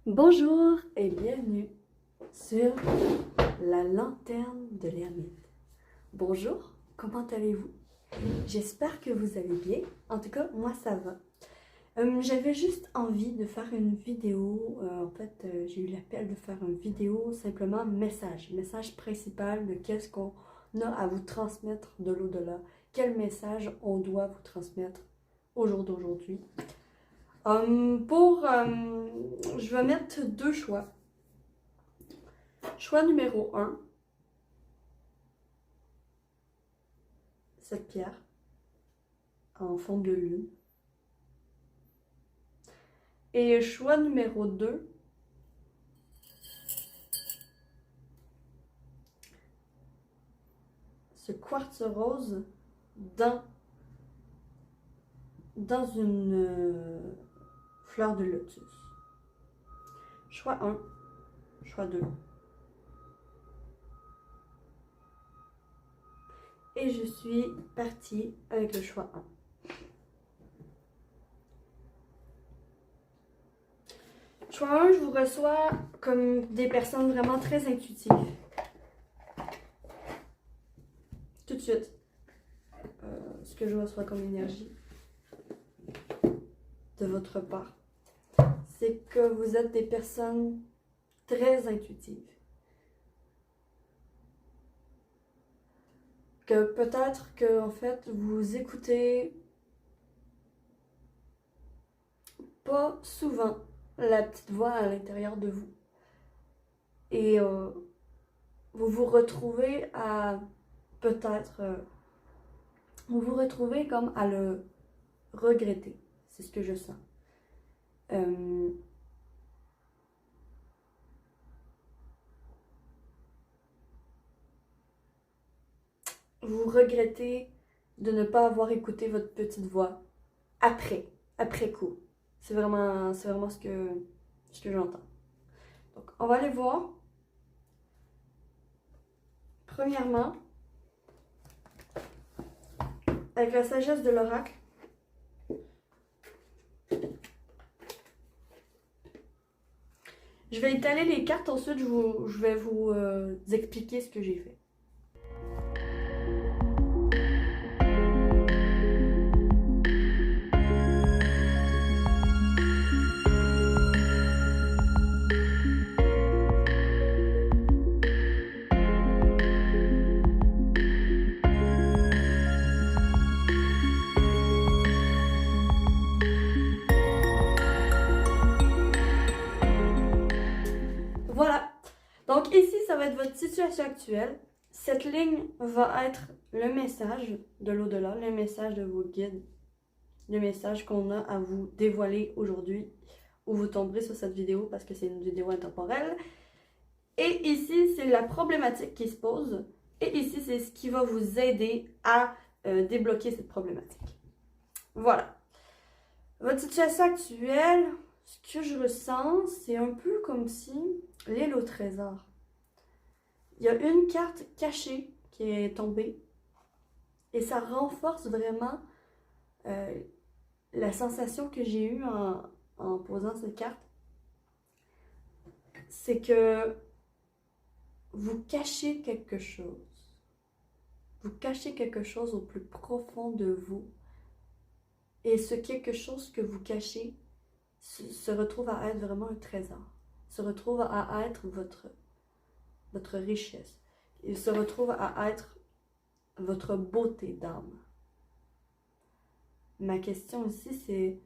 Bonjour et bienvenue sur la lanterne de l'ermite. Bonjour, comment allez-vous? J'espère que vous allez bien. En tout cas, moi ça va. J'avais juste envie de faire une vidéo. J'ai eu l'appel de faire une vidéo simplement message principal de qu'est-ce qu'on a à vous transmettre de l'au-delà. Quel message on doit vous transmettre au jour d'aujourd'hui. Je vais mettre deux choix. Choix numéro 1, cette pierre en forme de lune. Et choix numéro 2, ce quartz rose dans une fleur de lotus. Choix 1, choix 2. Et je suis partie avec le choix 1. Choix 1, je vous reçois comme des personnes vraiment très intuitives. Tout de suite, ce que je reçois comme énergie de votre part, c'est que vous êtes des personnes très intuitives. Que peut-être que en fait vous écoutez pas souvent la petite voix à l'intérieur de vous. Et vous vous retrouvez à vous vous retrouvez comme à le regretter. C'est ce que je sens. Vous regrettez de ne pas avoir écouté votre petite voix après coup. C'est vraiment ce que j'entends. Donc, on va aller voir. Premièrement, avec la sagesse de l'oracle, je vais étaler les cartes, ensuite je vais vous expliquer ce que j'ai fait. Voilà. Donc ici, ça va être votre situation actuelle. Cette ligne va être le message de l'au-delà, le message de vos guides, le message qu'on a à vous dévoiler aujourd'hui, où vous tomberez sur cette vidéo parce que c'est une vidéo intemporelle. Et ici, c'est la problématique qui se pose. Et ici, c'est ce qui va vous aider à débloquer cette problématique. Voilà. Votre situation actuelle, ce que je ressens, c'est un peu comme si l'île au trésor. Il y a une carte cachée qui est tombée et ça renforce vraiment la sensation que j'ai eue en posant cette carte. C'est que vous cachez quelque chose. Vous cachez quelque chose au plus profond de vous. Et ce quelque chose que vous cachez se retrouve à être vraiment un trésor. Se retrouve à être votre richesse. Il se retrouve à être votre beauté d'âme. Ma question ici, c'est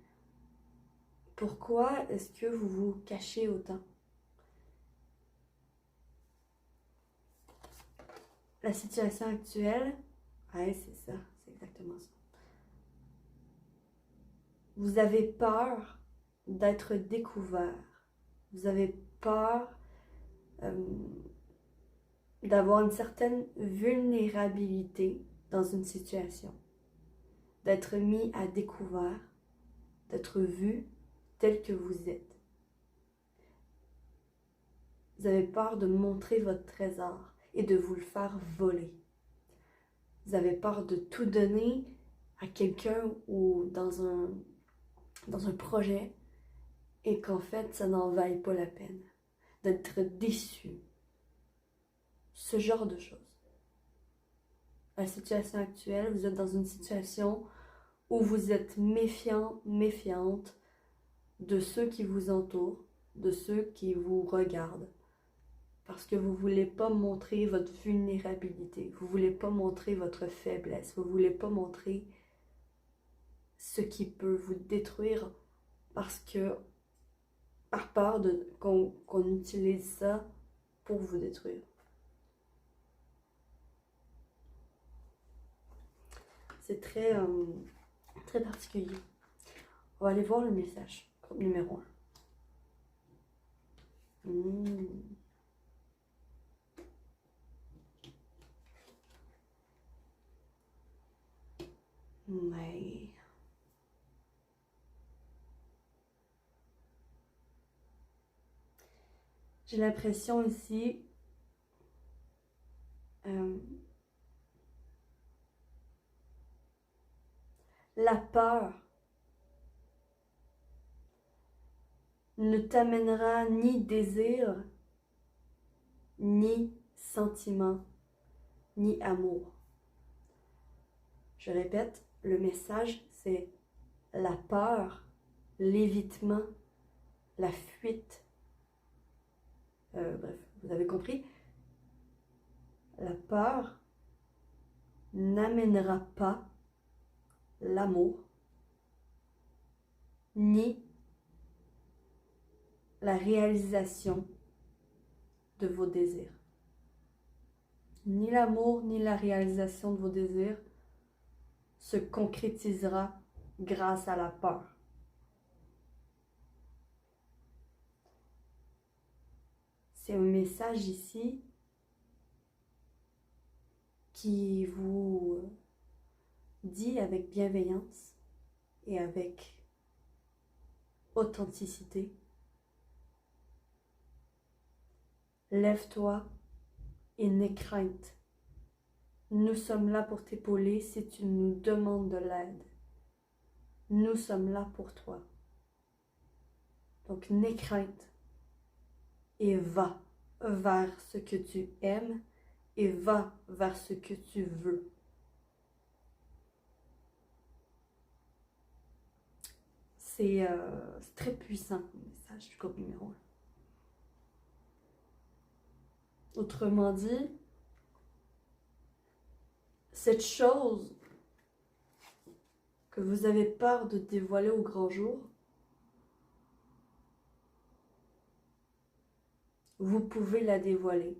pourquoi est-ce que vous vous cachez autant? La situation actuelle, ouais, c'est ça, c'est exactement ça. Vous avez peur d'être découvert. Vous avez peur d'avoir une certaine vulnérabilité dans une situation, d'être mis à découvert, d'être vu tel que vous êtes. Vous avez peur de montrer votre trésor et de vous le faire voler. Vous avez peur de tout donner à quelqu'un ou dans un projet et qu'en fait, ça n'en vaille pas la peine d'être déçu. Ce genre de choses. La situation actuelle, vous êtes dans une situation où vous êtes méfiant, méfiante de ceux qui vous entourent, de ceux qui vous regardent. Parce que vous ne voulez pas montrer votre vulnérabilité, vous ne voulez pas montrer votre faiblesse, vous ne voulez pas montrer ce qui peut vous détruire parce que, par peur qu'on utilise ça pour vous détruire. C'est très, très particulier. On va aller voir le message, groupe numéro 1. Ouais. J'ai l'impression ici la peur ne t'amènera ni désir, ni sentiment, ni amour. Je répète, le message, c'est la peur, l'évitement, la fuite. Bref, vous avez compris. La peur n'amènera pas l'amour, ni la réalisation de vos désirs. Ni l'amour, ni la réalisation de vos désirs se concrétisera grâce à la peur. C'est un message ici qui vous dit avec bienveillance et avec authenticité: lève-toi et n'aie crainte. Nous sommes là pour t'épauler si tu nous demandes de l'aide. Nous sommes là pour toi. Donc n'aie crainte et va vers ce que tu aimes et va vers ce que tu veux. C'est très puissant le message du groupe numéro 1. Autrement dit, cette chose que vous avez peur de dévoiler au grand jour, vous pouvez la dévoiler.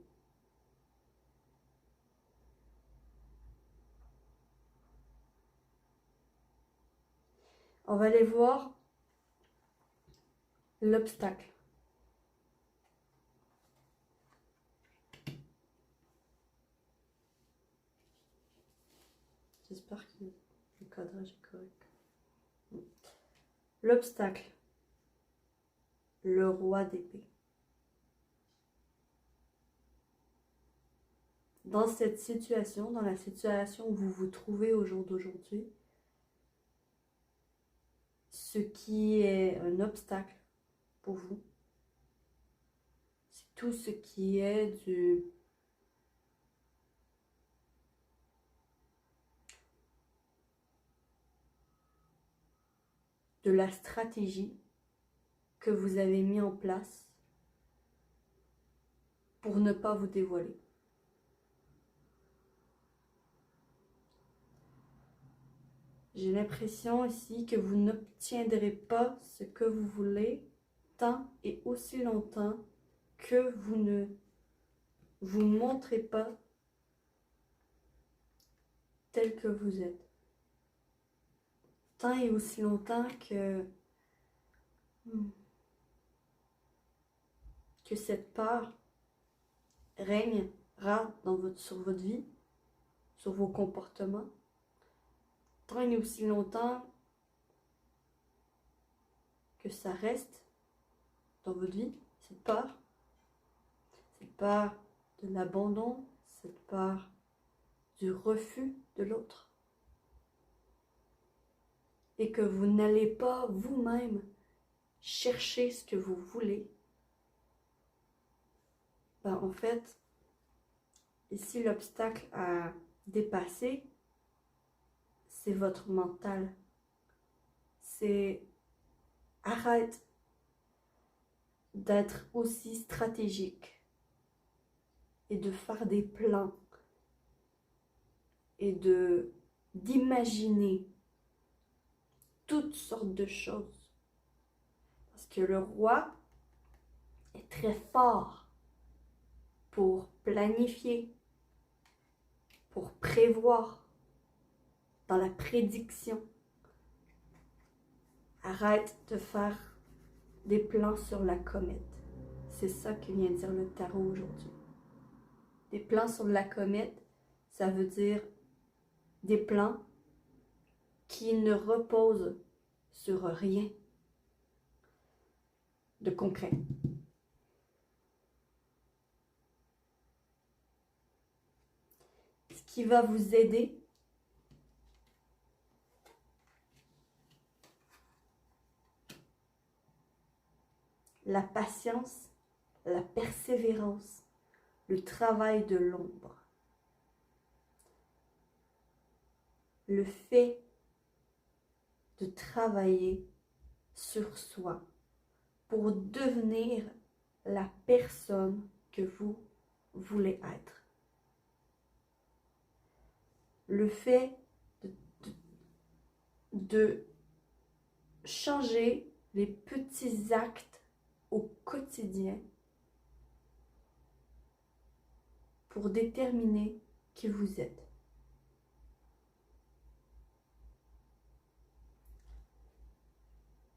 On va aller voir l'obstacle. J'espère que le cadrage est correct. L'obstacle. Le roi d'épée. Dans cette situation, dans la situation où vous vous trouvez au jour d'aujourd'hui, ce qui est un obstacle pour vous, c'est tout ce qui est de la stratégie que vous avez mis en place pour ne pas vous dévoiler. J'ai l'impression ici que vous n'obtiendrez pas ce que vous voulez tant et aussi longtemps que vous ne vous montrez pas tel que vous êtes. Tant et aussi longtemps que cette peur règnera sur votre vie, sur vos comportements. Tant et aussi longtemps que ça reste dans votre vie, cette peur de l'abandon, cette peur du refus de l'autre. Et que vous n'allez pas vous-même chercher ce que vous voulez, ben en fait, ici l'obstacle à dépasser, c'est votre mental. C'est arrête d'être aussi stratégique et de faire des plans et d'imaginer toutes sortes de choses. Parce que le roi est très fort pour planifier, pour prévoir, dans la prédiction. Arrête de faire des plans sur la comète. C'est ça que vient dire le tarot aujourd'hui. Des plans sur la comète, ça veut dire des plans qui ne reposent sur rien de concret. Ce qui va vous aider, la patience, la persévérance, le travail de l'ombre. Le fait de travailler sur soi pour devenir la personne que vous voulez être. Le fait de changer les petits actes au quotidien pour déterminer qui vous êtes.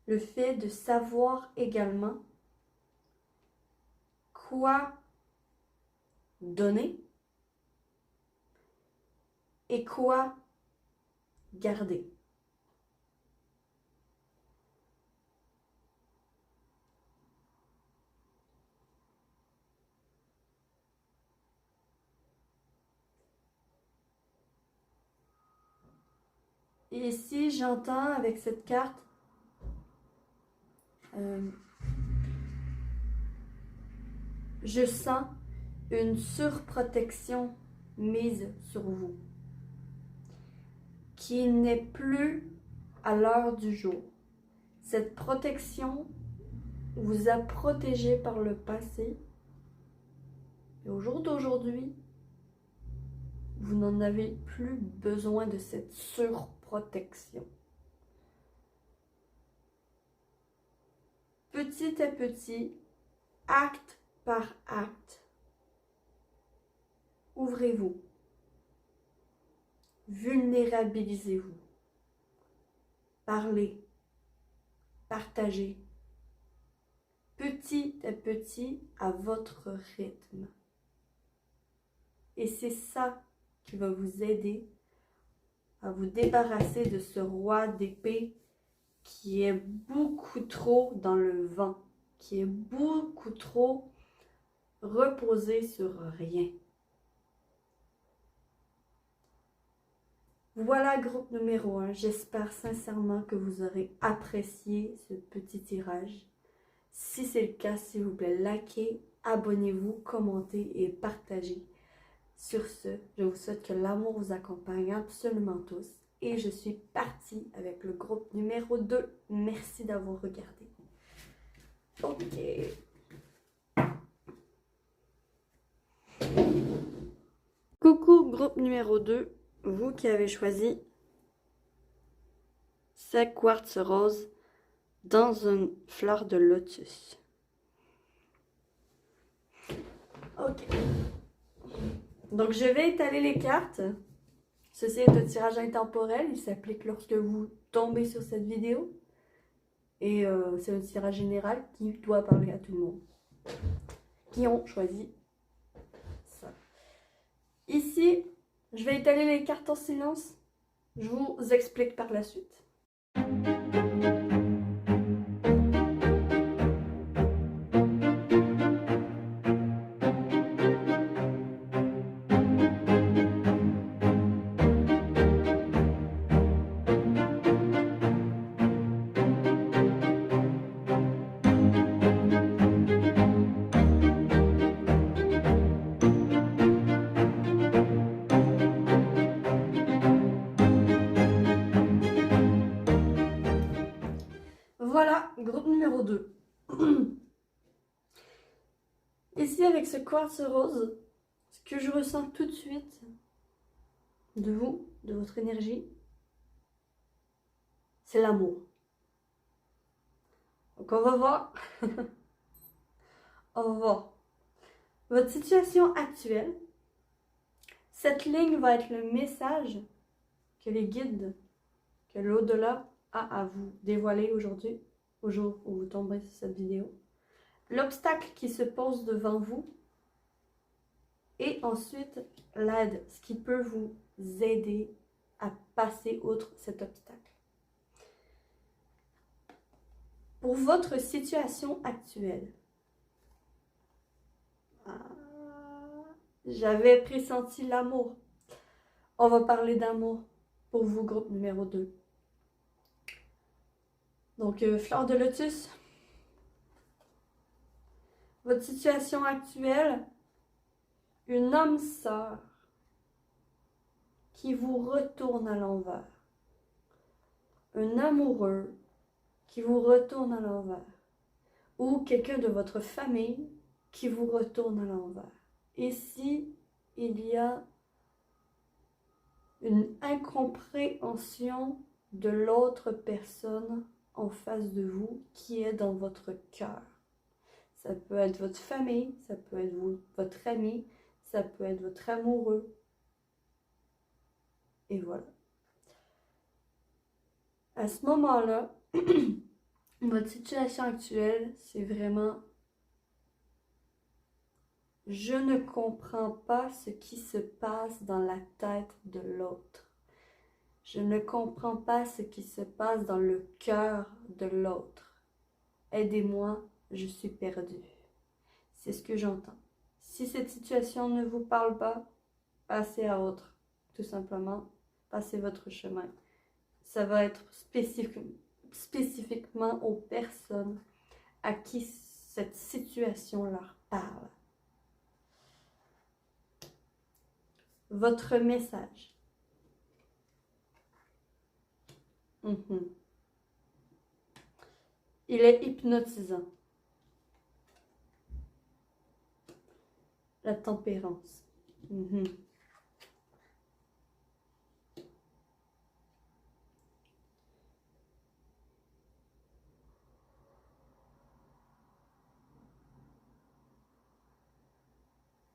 Le fait de savoir également quoi donner et quoi garder. Et ici, j'entends avec cette carte je sens une surprotection mise sur vous qui n'est plus à l'heure du jour. Cette protection vous a protégé par le passé et au jour d'aujourd'hui, vous n'en avez plus besoin de cette surprotection. Petit à petit, acte par acte, ouvrez-vous, vulnérabilisez-vous, parlez, partagez, petit à petit à votre rythme. Et c'est ça qui va vous aider à vous débarrasser de ce roi d'épée qui est beaucoup trop dans le vent, qui est beaucoup trop reposé sur rien. Voilà, groupe numéro 1. J'espère sincèrement que vous aurez apprécié ce petit tirage. Si c'est le cas, s'il vous plaît, likez, abonnez-vous, commentez et partagez. Sur ce, je vous souhaite que l'amour vous accompagne absolument tous. Et je suis partie avec le groupe numéro 2. Merci d'avoir regardé. Ok. Coucou, groupe numéro 2. Vous qui avez choisi ce quartz rose dans une fleur de lotus. Ok. Donc, je vais étaler les cartes. Ceci est un tirage intemporel. Il s'applique lorsque vous tombez sur cette vidéo. Et c'est un tirage général qui doit parler à tout le monde. Qui ont choisi ça. Ici, je vais étaler les cartes en silence. Je vous explique par la suite. numéro 2. Ici, avec ce quartz rose, ce que je ressens tout de suite de vous, de votre énergie, c'est l'amour. Donc, on va voir. On va voir. Votre situation actuelle, cette ligne va être le message que les guides, que l'au-delà a à vous dévoiler aujourd'hui, au jour où vous tomberez sur cette vidéo. L'obstacle qui se pose devant vous et ensuite l'aide, ce qui peut vous aider à passer outre cet obstacle. Pour votre situation actuelle, j'avais pressenti l'amour. On va parler d'amour pour vous, groupe numéro 2. Donc, fleur de lotus. Votre situation actuelle, une âme sœur qui vous retourne à l'envers. Un amoureux qui vous retourne à l'envers. Ou quelqu'un de votre famille qui vous retourne à l'envers. Ici, il y a une incompréhension de l'autre personne en face de vous qui est dans votre cœur. Ça peut être votre famille, ça peut être votre ami, ça peut être votre amoureux. Et voilà. À ce moment-là, votre situation actuelle, c'est vraiment « Je ne comprends pas ce qui se passe dans la tête de l'autre. Je ne comprends pas ce qui se passe dans le cœur de l'autre. Aidez-moi, je suis perdue. » C'est ce que j'entends. Si cette situation ne vous parle pas, passez à autre. Tout simplement, passez votre chemin. Ça va être spécifiquement aux personnes à qui cette situation leur parle. Votre message. Il est hypnotisant. La tempérance.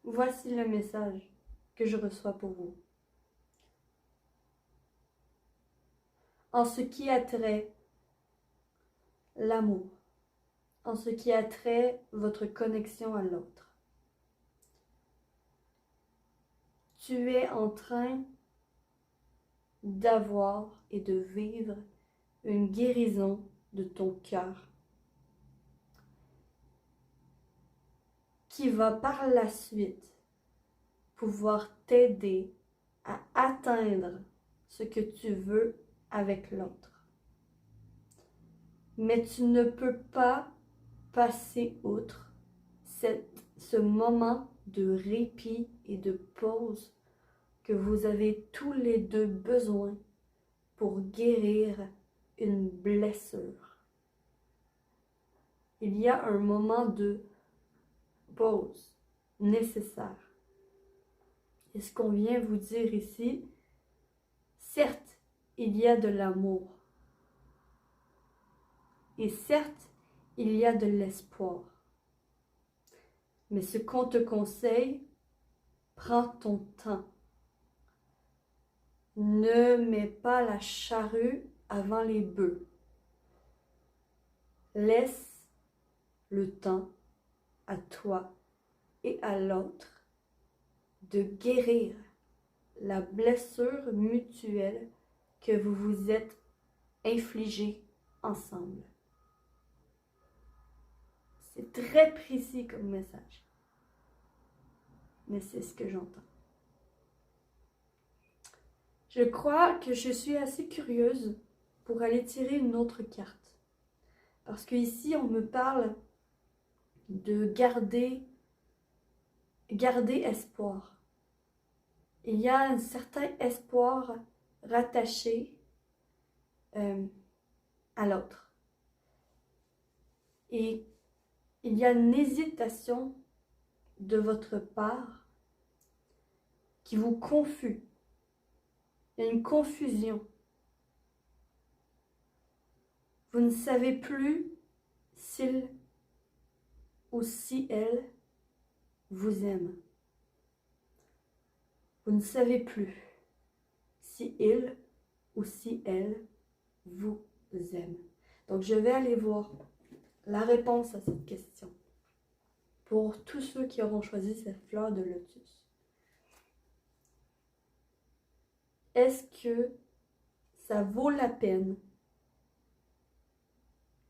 Voici le message que je reçois pour vous. En ce qui a trait l'amour, en ce qui a trait votre connexion à l'autre, tu es en train d'avoir et de vivre une guérison de ton cœur qui va par la suite pouvoir t'aider à atteindre ce que tu veux avec l'autre. Mais tu ne peux pas passer outre ce moment de répit et de pause que vous avez tous les deux besoin pour guérir une blessure. Il y a un moment de pause nécessaire. Et ce qu'on vient vous dire ici, certes, il y a de l'amour. Et certes, il y a de l'espoir. Mais ce qu'on te conseille, prends ton temps. Ne mets pas la charrue avant les bœufs. Laisse le temps à toi et à l'autre de guérir la blessure mutuelle que vous vous êtes infligée ensemble. C'est très précis comme message, mais c'est ce que j'entends. Je crois que je suis assez curieuse pour aller tirer une autre carte. Parce qu'ici, on me parle de garder espoir. Il y a un certain espoir rattaché à l'autre. Et il y a une hésitation de votre part qui vous confuse. Il y a une confusion. Vous ne savez plus s'il ou si elle vous aime. Vous ne savez plus si il ou si elle vous aime. Donc, je vais aller voir la réponse à cette question pour tous ceux qui auront choisi cette fleur de lotus. Est-ce que ça vaut la peine?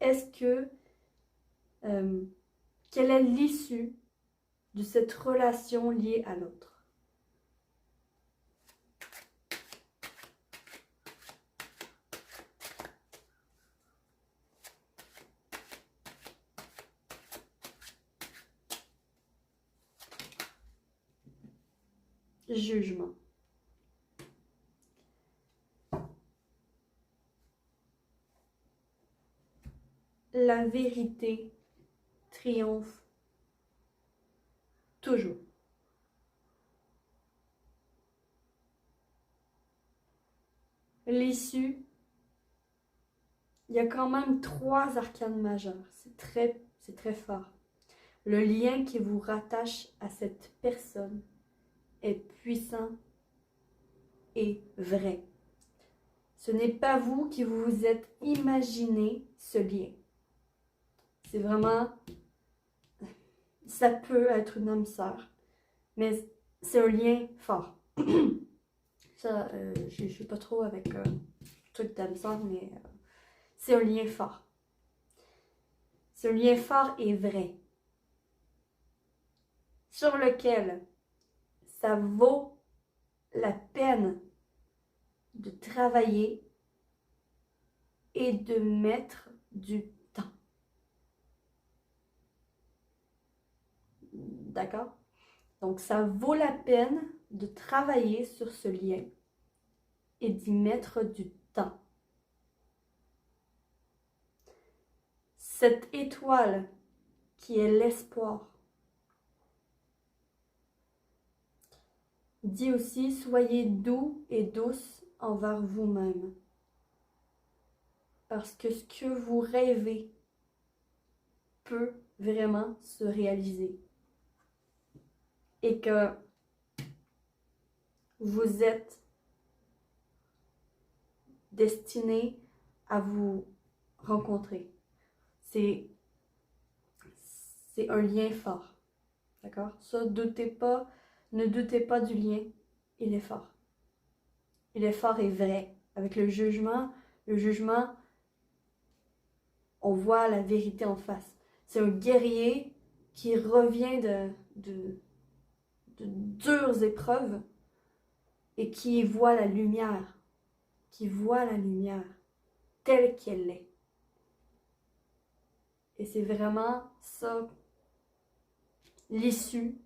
Est-ce que quelle est l'issue de cette relation liée à l'autre? Jugement. La vérité triomphe toujours. L'issue, il y a quand même 3 arcanes majeures. C'est très fort. Le lien qui vous rattache à cette personne est puissant et vrai. Ce n'est pas vous qui vous êtes imaginé ce lien. C'est vraiment, ça peut être une âme sœur, mais c'est un lien fort. Ça, je ne suis pas trop avec truc d'âme sœur, mais c'est un lien fort. C'est un lien fort et vrai, sur lequel ça vaut la peine de travailler et de mettre du temps. D'accord? Donc, ça vaut la peine de travailler sur ce lien et d'y mettre du temps. Cette étoile qui est l'espoir dit aussi: soyez doux et douce envers vous-même. Parce que ce que vous rêvez peut vraiment se réaliser. Et que vous êtes destiné à vous rencontrer. C'est un lien fort. D'accord? Ça, ne doutez pas du lien. Il est fort. Il est fort et vrai. Avec le jugement, on voit la vérité en face. C'est un guerrier qui revient de dures épreuves et qui voit la lumière telle qu'elle est. Et c'est vraiment ça, l'issue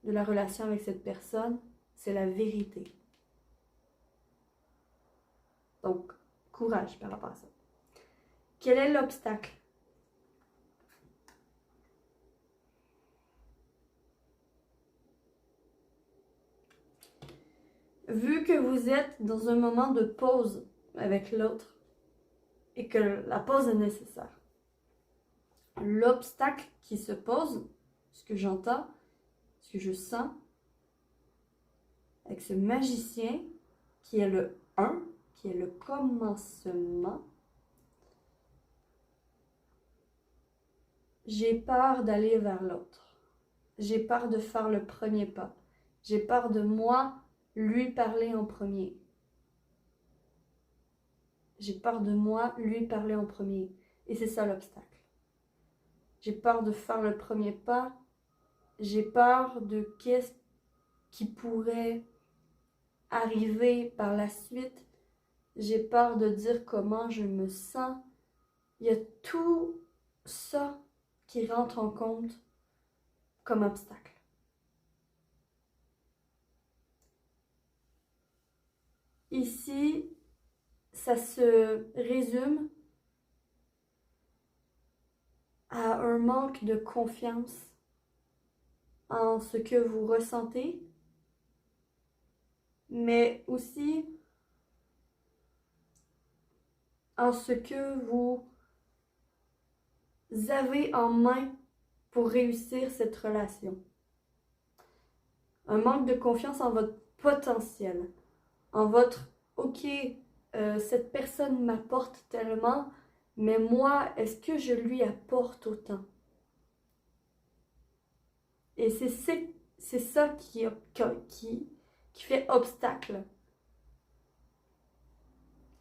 de la relation avec cette personne, c'est la vérité. Donc, courage par rapport à ça. Quel est l'obstacle? Vu que vous êtes dans un moment de pause avec l'autre et que la pause est nécessaire, l'obstacle qui se pose, ce que j'entends, ce que je sens, avec ce magicien qui est le 1, qui est le commencement, j'ai peur d'aller vers l'autre. J'ai peur de faire le premier pas. J'ai peur de moi lui parler en premier. J'ai peur de moi lui parler en premier. Et c'est ça l'obstacle. J'ai peur de faire le premier pas. J'ai peur de qu'est-ce qui pourrait arriver par la suite. J'ai peur de dire comment je me sens. Il y a tout ça qui rentre en compte comme obstacle. Ici, ça se résume à un manque de confiance en ce que vous ressentez, mais aussi en ce que vous avez en main pour réussir cette relation. Un manque de confiance en votre potentiel, en votre « ok, cette personne m'apporte tellement, mais moi, est-ce que je lui apporte autant? » Et c'est ça qui fait obstacle.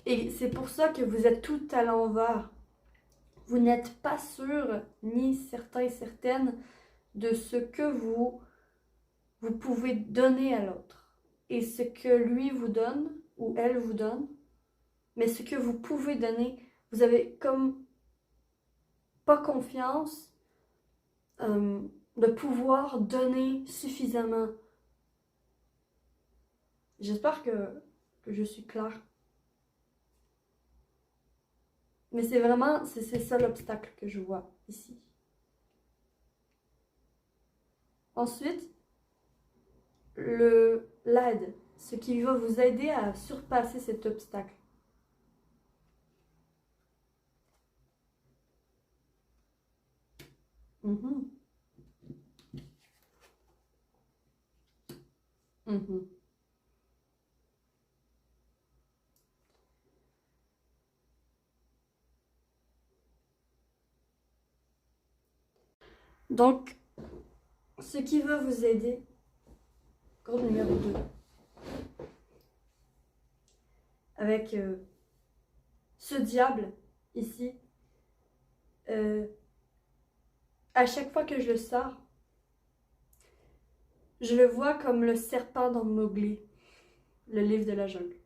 Et c'est pour ça que vous êtes tout à l'envers. Vous n'êtes pas sûr, ni certain et certaine, de ce que vous pouvez donner à l'autre. Et ce que lui vous donne, ou elle vous donne, mais ce que vous pouvez donner, vous avez comme pas confiance de pouvoir donner suffisamment. J'espère que je suis claire. Mais c'est vraiment, c'est ça l'obstacle que je vois ici. Ensuite, l'aide, ce qui va vous aider à surpasser cet obstacle. Mhm. Mhm. Donc, ce qui va vous aider, groupe numéro 2, avec ce diable ici, à chaque fois que je le sors, je le vois comme le serpent dans Mowgli, le livre de la jungle.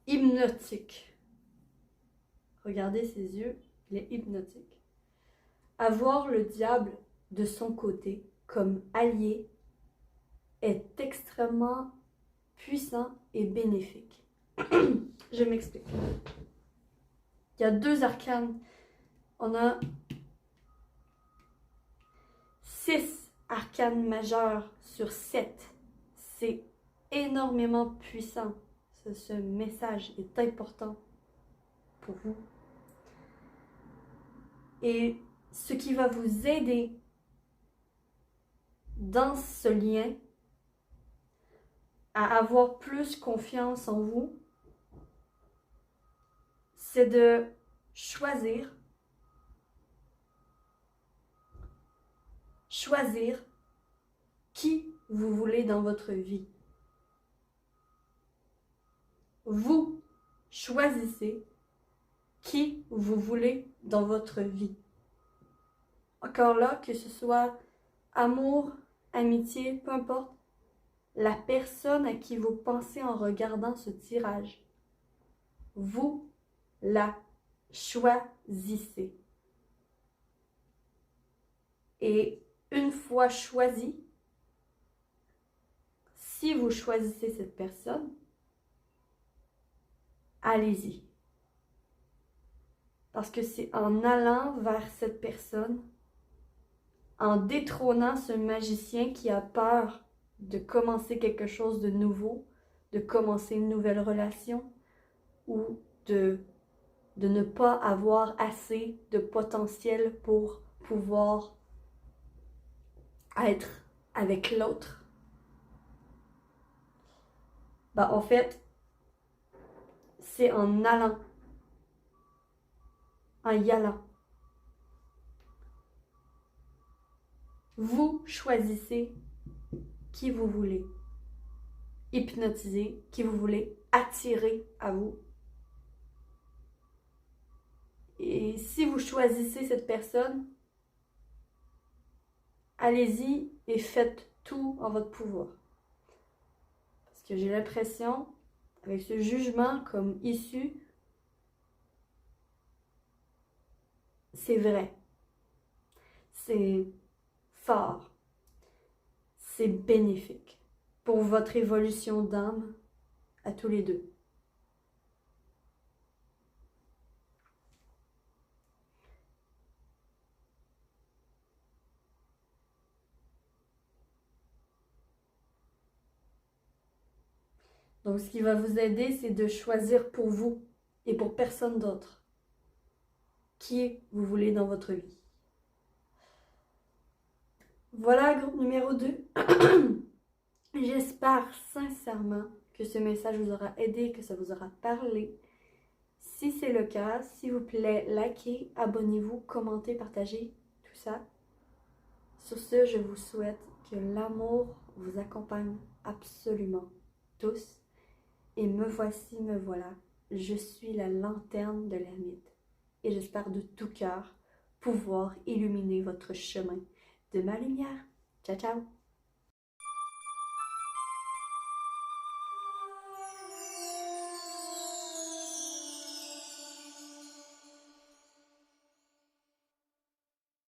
Hypnotique. Regardez ses yeux, il est hypnotique. Avoir le diable de son côté comme allié est extrêmement puissant et bénéfique. Je m'explique. Il y a 2 arcanes. On a 6 arcanes majeures sur 7. C'est énormément puissant. Ce message est important pour vous. Et ce qui va vous aider dans ce lien à avoir plus confiance en vous, c'est de choisir qui vous voulez dans votre vie. Vous choisissez qui vous voulez dans votre vie. Encore là, que ce soit amour, amitié, peu importe, la personne à qui vous pensez en regardant ce tirage, vous la choisissez. Et une fois choisi, si vous choisissez cette personne, allez-y. Parce que c'est en allant vers cette personne, en détrônant ce magicien qui a peur de commencer quelque chose de nouveau, de commencer une nouvelle relation ou de ne pas avoir assez de potentiel pour pouvoir être avec l'autre. Ben, en fait, c'est en allant, en y allant. Vous choisissez qui vous voulez hypnotiser, qui vous voulez attirer à vous. Et si vous choisissez cette personne, allez-y et faites tout en votre pouvoir. Parce que j'ai l'impression, avec ce jugement comme issue, c'est vrai. C'est fort. C'est bénéfique pour votre évolution d'âme à tous les deux. Donc, ce qui va vous aider, c'est de choisir pour vous et pour personne d'autre qui vous voulez dans votre vie. Voilà, groupe numéro 2. J'espère sincèrement que ce message vous aura aidé, que ça vous aura parlé. Si c'est le cas, s'il vous plaît, likez, abonnez-vous, commentez, partagez, tout ça. Sur ce, je vous souhaite que l'amour vous accompagne absolument tous. Et me voici, me voilà. Je suis la lanterne de l'ermite. Et j'espère de tout cœur pouvoir illuminer votre chemin de ma lumière. Ciao, ciao!